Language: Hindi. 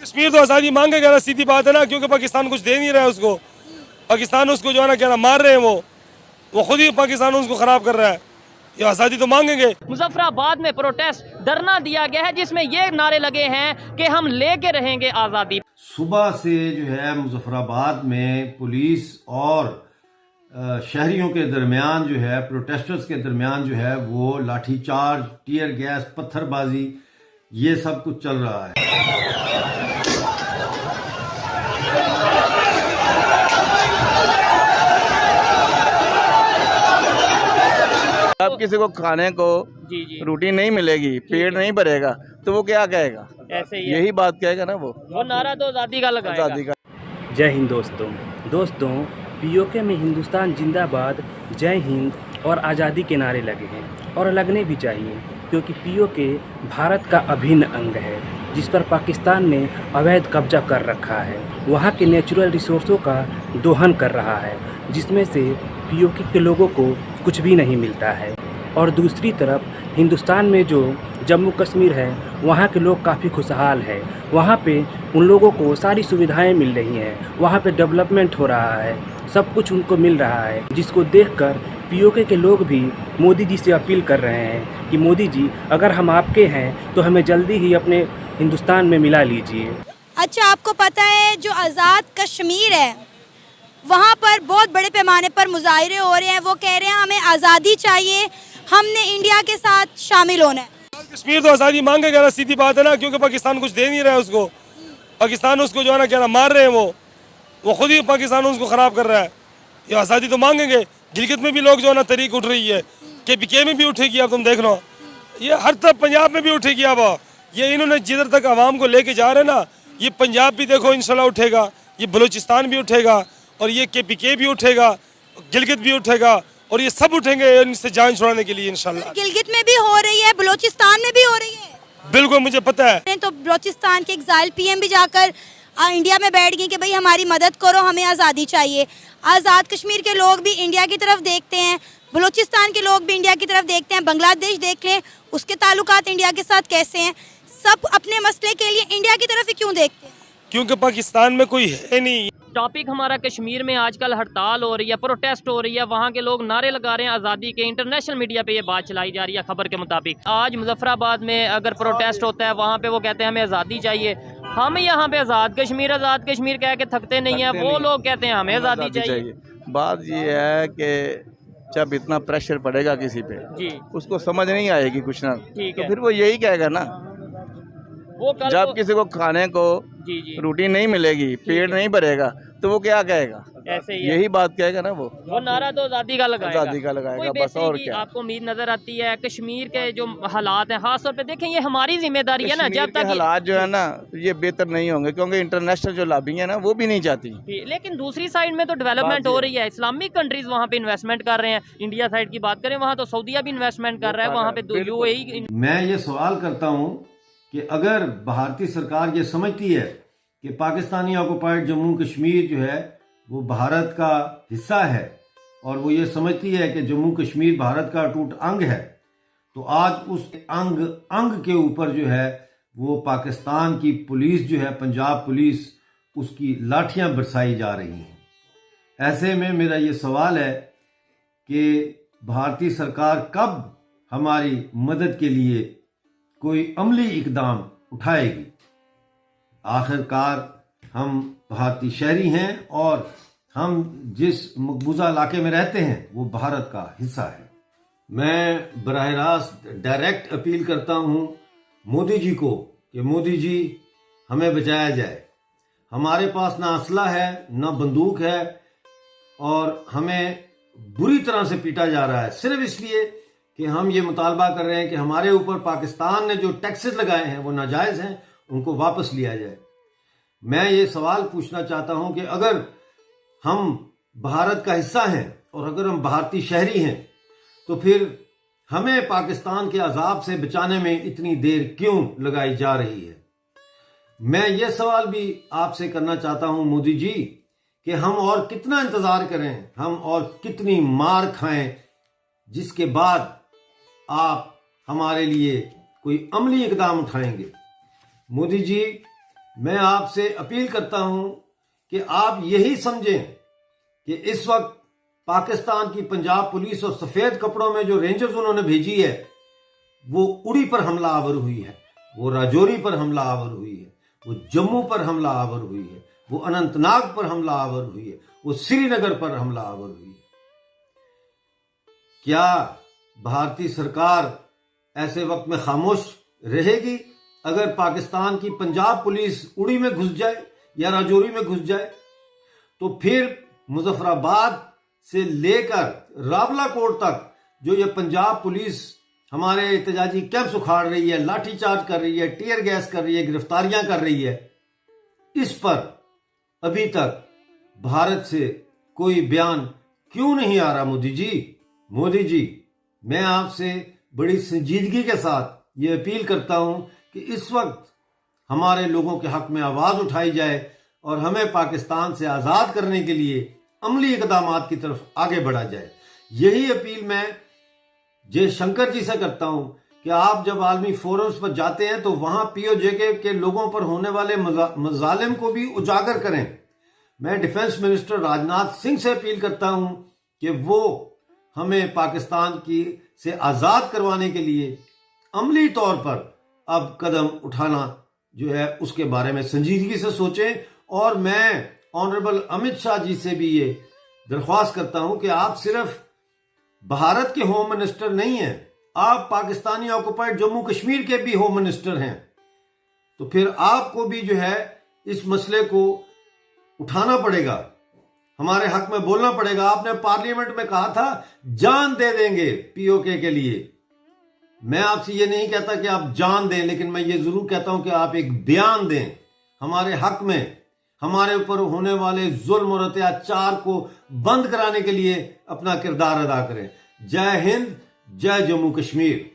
कश्मीर तो आज़ादी मांगेगा ना, सीधी बात है ना, क्योंकि पाकिस्तान कुछ दे नहीं रहा है उसको। पाकिस्तान उसको जो है ना क्या मार रहे हैं, वो खुद ही पाकिस्तान उसको खराब कर रहा है। ये आज़ादी तो मांगेंगे। मुजफ्फराबाद में प्रोटेस्ट धरना दिया गया है जिसमें ये नारे लगे हैं कि हम लेके रहेंगे आज़ादी। सुबह से जो है मुजफ्फराबाद में पुलिस और शहरियों के दरमियान जो है, प्रोटेस्टर्स के दरमियान जो है वो लाठीचार्ज, टीयर गैस, पत्थरबाजी, ये सब कुछ चल रहा है। अब किसी को खाने को रोटी नहीं मिलेगी, पेट नहीं भरेगा, तो वो क्या कहेगा? ऐसे ही यही बात कहेगा ना वो नारा तो आज़ादी का लगाएगा। आज़ादी का। जय हिंद दोस्तों पीओके में हिंदुस्तान जिंदाबाद, जय हिंद और आज़ादी के नारे लगे हैं और लगने भी चाहिए, क्योंकि पीओके भारत का अभिन्न अंग है जिस पर पाकिस्तान ने अवैध कब्जा कर रखा है। वहाँ के नेचुरल रिसोर्सों का दोहन कर रहा है, जिसमें से पीओके के लोगों को कुछ भी नहीं मिलता है। और दूसरी तरफ हिंदुस्तान में जो जम्मू कश्मीर है, वहाँ के लोग काफ़ी खुशहाल है। वहाँ पे उन लोगों को सारी सुविधाएं मिल रही हैं, वहाँ पे डेवलपमेंट हो रहा है, सब कुछ उनको मिल रहा है, जिसको देखकर पीओके के लोग भी मोदी जी से अपील कर रहे हैं कि मोदी जी, अगर हम आपके हैं तो हमें जल्दी ही अपने हिंदुस्तान में मिला लीजिए। अच्छा, आपको पता है जो आज़ाद कश्मीर है, वहाँ पर बहुत बड़े पैमाने पर मुजाहरे हो रहे हैं। वो कह रहे हैं हमें आज़ादी चाहिए, हमने इंडिया के साथ शामिल होना है। कश्मीर तो आज़ादी मांगेगा ना, सीधी बात है ना, क्योंकि पाकिस्तान कुछ दे नहीं रहा है उसको। पाकिस्तान उसको जो है ना क्या मार रहे हैं, वो खुद ही पाकिस्तान उसको खराब कर रहा है। ये आज़ादी तो मांगेंगे। गिलगित में भी लोग जो है ना तहरीक उठ रही है, के में भी उठेगी, अब तुम देख लो, ये हर तरफ पंजाब में भी उठेगी। अब ये इन्होंने जिधर तक आवाम को लेके जा रहे हैं ना, ये पंजाब भी देखो इंशाल्लाह उठेगा, ये बलूचिस्तान भी उठेगा, और ये के भी उठेगा, गिलगित भी उठेगा, और ये सब उठेंगे इनसे जान छुड़ाने के लिए इंशाल्लाह। गिलगित में भी हो रही है, बलूचिस्तान में भी हो रही है। बिल्कुल, मुझे पता है। तो बलूचिस्तान के एग्जाइल पीएम भी जाकर इंडिया में बैठ गई कि भाई हमारी मदद करो, हमें आज़ादी चाहिए। आज़ाद कश्मीर के लोग भी इंडिया की तरफ देखते हैं, बलूचिस्तान के लोग भी इंडिया की तरफ देखते हैं। बांग्लादेश देख लें, उसके ताल्लुकात इंडिया के साथ कैसे हैं। सब अपने मसले के लिए इंडिया की तरफ ही क्यों देखते हैं? क्योंकि पाकिस्तान में कोई है नहीं। टॉपिक हमारा कश्मीर में आजकल हड़ताल हो रही है, प्रोटेस्ट हो रही है, वहाँ के लोग नारे लगा रहे हैं आज़ादी के। इंटरनेशनल मीडिया पे ये बात चलाई जा रही है खबर के मुताबिक। आज मुजफ्फराबाद में अगर प्रोटेस्ट होता है, वहाँ पे वो कहते हैं हमें आज़ादी चाहिए। हम यहाँ पे आज़ाद कश्मीर कह के थकते नहीं है, वो लोग कहते हैं हमें आज़ादी चाहिए। बात ये है कि जब इतना प्रेशर पड़ेगा किसी पे जी, उसको समझ नहीं आएगी कुछ ना, तो फिर वो यही कहेगा ना। वो जब किसी को खाने को रोटी नहीं मिलेगी, पेट नहीं भरेगा, तो वो क्या कहेगा? ऐसे ही यही बात कहेगा ना वो नारा तो आज़ादी का लगाएगा। आज़ादी का लगाएगा, बस। और क्या आपको उम्मीद नजर आती है कश्मीर के जो हालात हैं, खास तौर पे देखें, ये हमारी जिम्मेदारी है ना, जब तक हालात जो है ना ये बेहतर नहीं होंगे, क्योंकि इंटरनेशनल जो लॉबी है ना वो भी नहीं चाहती। लेकिन दूसरी साइड में तो डेवलपमेंट हो रही है, इस्लामिक कंट्रीज वहाँ पे इन्वेस्टमेंट कर रहे हैं। इंडिया साइड की बात करें, वहाँ तो सऊदीया भी इन्वेस्टमेंट कर रहा है, वहाँ पे यूएई। मैं ये सवाल करता हूँ कि अगर भारतीय सरकार ये समझती है कि पाकिस्तानी ऑक्युपाइड जम्मू कश्मीर जो है वो भारत का हिस्सा है, और वो ये समझती है कि जम्मू कश्मीर भारत का अटूट अंग है, तो आज उस अंग के ऊपर जो है वो पाकिस्तान की पुलिस जो है, पंजाब पुलिस, उसकी लाठियां बरसाई जा रही हैं। ऐसे में मेरा ये सवाल है कि भारतीय सरकार कब हमारी मदद के लिए कोई अमली इकदाम उठाएगी। आखिरकार हम भारतीय शहरी हैं और हम जिस मकबूजा इलाके में रहते हैं वो भारत का हिस्सा है। मैं बराह रास्त डायरेक्ट अपील करता हूं मोदी जी को कि मोदी जी हमें बचाया जाए। हमारे पास ना असला है, ना बंदूक है, और हमें बुरी तरह से पीटा जा रहा है सिर्फ इसलिए कि हम ये मुतालबा कर रहे हैं कि हमारे ऊपर पाकिस्तान ने जो टैक्सेस लगाए हैं वो नाजायज हैं, उनको वापस लिया जाए। मैं ये सवाल पूछना चाहता हूं कि अगर हम भारत का हिस्सा हैं और अगर हम भारतीय शहरी हैं, तो फिर हमें पाकिस्तान के अजाब से बचाने में इतनी देर क्यों लगाई जा रही है। मैं ये सवाल भी आपसे करना चाहता हूं मोदी जी कि हम और कितना इंतजार करें, हम और कितनी मार खाएं, जिसके बाद आप हमारे लिए कोई अमली इकदाम उठाएंगे। मोदी जी, मैं आपसे अपील करता हूं कि आप यही समझें कि इस वक्त पाकिस्तान की पंजाब पुलिस और सफेद कपड़ों में जो रेंजर्स उन्होंने भेजी है वो उड़ी पर हमलावर हुई है, वो राजौरी पर हमलावर हुई है, वो जम्मू पर हमलावर हुई है, वो अनंतनाग पर हमलावर हुई है, वो श्रीनगर पर हमलावर हुई है। क्या भारतीय सरकार ऐसे वक्त में खामोश रहेगी अगर पाकिस्तान की पंजाब पुलिस उड़ी में घुस जाए या राजौरी में घुस जाए? तो फिर मुजफ्फराबाद से लेकर रावलाकोट तक जो ये पंजाब पुलिस हमारे एहतजाजी कैंप्स उखाड़ रही है, लाठीचार्ज कर रही है, टीयर गैस कर रही है, गिरफ्तारियां कर रही है, इस पर अभी तक भारत से कोई बयान क्यों नहीं आ रहा? मोदी जी, मैं आपसे बड़ी संजीदगी के साथ ये अपील करता हूं कि इस वक्त हमारे लोगों के हक में आवाज उठाई जाए और हमें पाकिस्तान से आजाद करने के लिए अमली इकदामात की तरफ आगे बढ़ा जाए। यही अपील मैं जयशंकर जी से करता हूं कि आप जब आलमी फोरम्स पर जाते हैं तो वहां पीओजे के लोगों पर होने वाले मजालिम को भी उजागर करें। मैं डिफेंस मिनिस्टर राजनाथ सिंह से अपील करता हूं कि वो हमें पाकिस्तान की से आजाद करवाने के लिए अमली तौर पर अब कदम उठाना जो है उसके बारे में संजीदगी से सोचें। और मैं ऑनरेबल अमित शाह जी से भी ये दरख्वास्त करता हूं कि आप सिर्फ भारत के होम मिनिस्टर नहीं हैं, आप पाकिस्तानी ऑक्युपाइड जम्मू कश्मीर के भी होम मिनिस्टर हैं। तो फिर आपको भी जो है इस मसले को उठाना पड़ेगा, हमारे हक में बोलना पड़ेगा। आपने पार्लियामेंट में कहा था जान दे देंगे पीओके के लिए। मैं आपसे ये नहीं कहता कि आप जान दें, लेकिन मैं ये जरूर कहता हूं कि आप एक बयान दें हमारे हक में, हमारे ऊपर होने वाले जुल्म और अत्याचार को बंद कराने के लिए अपना किरदार अदा करें। जय हिंद, जय जम्मू कश्मीर।